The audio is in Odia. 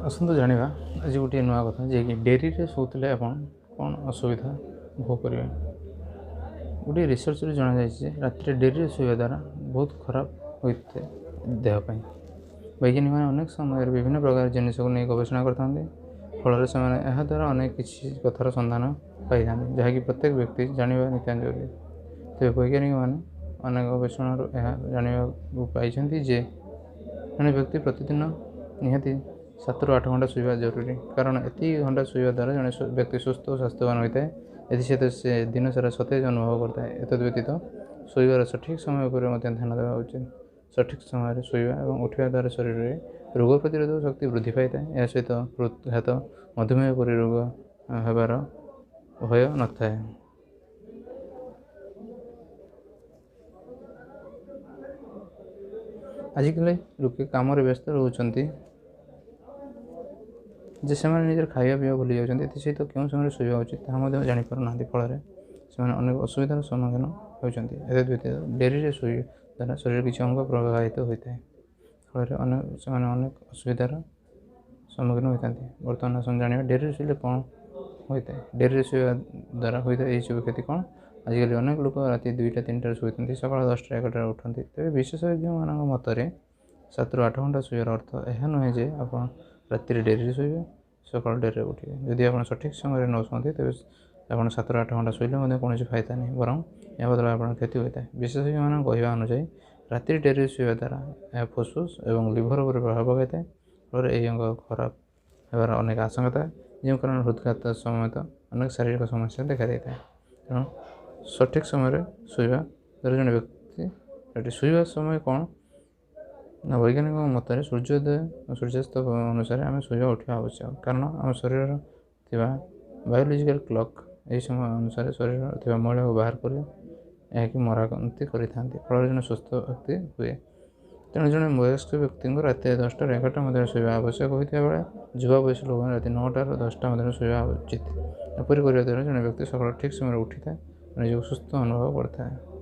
ଆସନ୍ତୁ ଜାଣିବା ଆଜି ଗୋଟିଏ ନୂଆ କଥା ଯେ କି ଡେରିରେ ଶୋଉଥିଲେ ଆପଣ କ'ଣ ଅସୁବିଧା ଭୋଗ କରିବେ। ଗୋଟିଏ ରିସର୍ଚ୍ଚରେ ଜଣାଯାଇଛି ଯେ ରାତିରେ ଡେରିରେ ଶୋଇବା ଦ୍ୱାରା ବହୁତ ଖରାପ ହୋଇଥାଏ ଦେହ ପାଇଁ। ବୈଜ୍ଞାନିକମାନେ ଅନେକ ସମୟରେ ବିଭିନ୍ନ ପ୍ରକାର ଜିନିଷକୁ ନେଇ ଗବେଷଣା କରିଥାନ୍ତି, ଫଳରେ ସେମାନେ ଏହା ଦ୍ୱାରା ଅନେକ କିଛି କଥାର ସନ୍ଧାନ ପାଇଥାନ୍ତି, ଯାହାକି ପ୍ରତ୍ୟେକ ବ୍ୟକ୍ତି ଜାଣିବା ନିତାନ୍ତ ଜରୁରୀ। ତେବେ ବୈଜ୍ଞାନିକମାନେ ଅନେକ ଗବେଷଣାରୁ ଏହା ଜାଣିବାକୁ ପାଇଛନ୍ତି ଯେ ଜଣେ ବ୍ୟକ୍ତି ପ୍ରତିଦିନ ନିହାତି 7ରୁ 8 ଘଣ୍ଟା ଶୋଇବା ଜରୁରୀ, କାରଣ ଏତିକି ଘଣ୍ଟା ଶୋଇବା ଦ୍ୱାରା ଜଣେ ବ୍ୟକ୍ତି ସୁସ୍ଥ ଓ ସ୍ୱାସ୍ଥ୍ୟବାନ ହୋଇଥାଏ। ଏଥିସହିତ ସେ ଦିନସାରା ସତେଜ ଅନୁଭବ କରିଥାଏ। ଏତଦ୍‌ବ୍ୟତୀତ ଶୋଇବାର ସଠିକ୍ ସମୟ ଉପରେ ମଧ୍ୟ ଧ୍ୟାନ ଦେବା ଉଚିତ। ସଠିକ୍ ସମୟରେ ଶୋଇବା ଏବଂ ଉଠିବା ଦ୍ୱାରା ଶରୀରରେ ରୋଗ ପ୍ରତିରୋଧକ ଶକ୍ତି ବୃଦ୍ଧି ପାଇଥାଏ। ଏହା ସହିତ ହୃଦ୍‌ଘାତ, ମଧୁମେହ ପରି ରୋଗ ହେବାର ଭୟ ନଥାଏ। ଆଜିକାଲି ଲୋକେ କାମରେ ବ୍ୟସ୍ତ ରହୁଛନ୍ତି ଯେ ସେମାନେ ନିଜର ଖାଇବା ପିଇବା ଭୁଲି ଯାଉଛନ୍ତି। ଏଥିସହିତ କେଉଁ ସମୟରେ ଶୋଇବା ଉଚିତ ତାହା ମଧ୍ୟ ଜାଣିପାରୁନାହାନ୍ତି, ଫଳରେ ସେମାନେ ଅନେକ ଅସୁବିଧାର ସମ୍ମୁଖୀନ ହେଉଛନ୍ତି। ଏତଦ୍‌ବ୍ୟତୀତ ଡେରିରେ ଶୋଇବା ଦ୍ୱାରା ଶରୀରରେ କିଛି ଅଙ୍ଗ ପ୍ରଭାବିତ ହୋଇଥାଏ, ଫଳରେ ସେମାନେ ଅନେକ ଅସୁବିଧାର ସମ୍ମୁଖୀନ ହୋଇଥାନ୍ତି। ବର୍ତ୍ତମାନ ଆସନ୍ତୁ ଜାଣିବା ଡେରିରେ ଶୋଇଲେ କ'ଣ ହୋଇଥାଏ। ଡେରିରେ ଶୋଇବା ଦ୍ୱାରା ହୋଇଥାଏ ଏହିସବୁ କ୍ଷତି କ'ଣ? ଆଜିକାଲି ଅନେକ ଲୋକ ରାତି 2ଟା 3ଟାରେ ଶୋଇଥାନ୍ତି, ସକାଳ 10ଟା 11ଟାରେ ଉଠନ୍ତି। ତେବେ ବିଶେଷଜ୍ଞମାନଙ୍କ ମତରେ 7ରୁ 8 ଘଣ୍ଟା ଶୋଇବାର ଅର୍ଥ ଏହା ନୁହେଁ ଯେ ଆପଣ ରାତିରେ ଡେରିରେ ଶୋଇବେ, ସକାଳୁ ଡେରିରେ ଉଠିବେ। ଯଦି ଆପଣ ସଠିକ୍ ସମୟରେ ନ ଶୁଅନ୍ତି, ତେବେ ଆପଣ 7ରୁ 8 ଘଣ୍ଟା ଶୋଇଲେ ମଧ୍ୟ କୌଣସି ଫାଇଦା ନାହିଁ, ବରଂ ଏହା ବଦଳରେ ଆପଣଙ୍କର କ୍ଷତି ହୋଇଥାଏ। ବିଶେଷଜ୍ଞମାନଙ୍କ କହିବା ଅନୁଯାୟୀ ରାତିରେ ଡେରିରେ ଶୋଇବା ଦ୍ୱାରା ଏହା ଫୁସ୍‌ଫୁସ୍ ଏବଂ ଲିଭର ଉପରେ ପ୍ରଭାବ ପକାଇଥାଏ, ଫଳରେ ଏହି ଅଙ୍ଗ ଖରାପ ହେବାର ଅନେକ ଆଶଙ୍କା ଥାଏ, ଯେଉଁ କାରଣରୁ ହୃଦ୍‌ଘାତ ସମେତ ଅନେକ ଶାରୀରିକ ସମସ୍ୟା ଦେଖାଦେଇଥାଏ। ତେଣୁ ସଠିକ୍ ସମୟରେ ଶୋଇବା ଦ୍ୱାରା ଜଣେ ବ୍ୟକ୍ତି ଶୋଇବା ସମୟ କ'ଣ ନା ବୈଜ୍ଞାନିକଙ୍କ ମତରେ ସୂର୍ଯ୍ୟୋଦୟ ଓ ସୂର୍ଯ୍ୟାସ୍ତ ଅନୁସାରେ ଆମେ ଶୋଇବା ଉଠିବା ଆବଶ୍ୟକ, କାରଣ ଆମ ଶରୀରର ଥିବା ବାୟୋଲୋଜିକାଲ୍ କ୍ଲକ୍ ଏହି ସମୟ ଅନୁସାରେ ଶରୀରରେ ଥିବା ମଇଳାକୁ ବାହାର କରି ଏହାକୁ ମରାମତି କରିଥାନ୍ତି, ଫଳରେ ଜଣେ ସୁସ୍ଥ ବ୍ୟକ୍ତି ହୁଏ। ତେଣୁ ଜଣେ ବୟସ୍କ ବ୍ୟକ୍ତିଙ୍କୁ ରାତି 10ଟାରୁ 11ଟା ମଧ୍ୟରେ ଶୋଇବା ଆବଶ୍ୟକ ହୋଇଥିବା ବେଳେ ଯୁବା ବୟସୀ ଲୋକମାନେ ରାତି 9ଟାରୁ 10ଟା ମଧ୍ୟରେ ଶୋଇବା ଉଚିତ। ଏପରି କରିବା ଦ୍ୱାରା ଜଣେ ବ୍ୟକ୍ତି ସକାଳୁ ଠିକ୍ ସମୟରେ ଉଠିଥାଏ ଓ ନିଜକୁ ସୁସ୍ଥ ଅନୁଭବ କରିଥାଏ।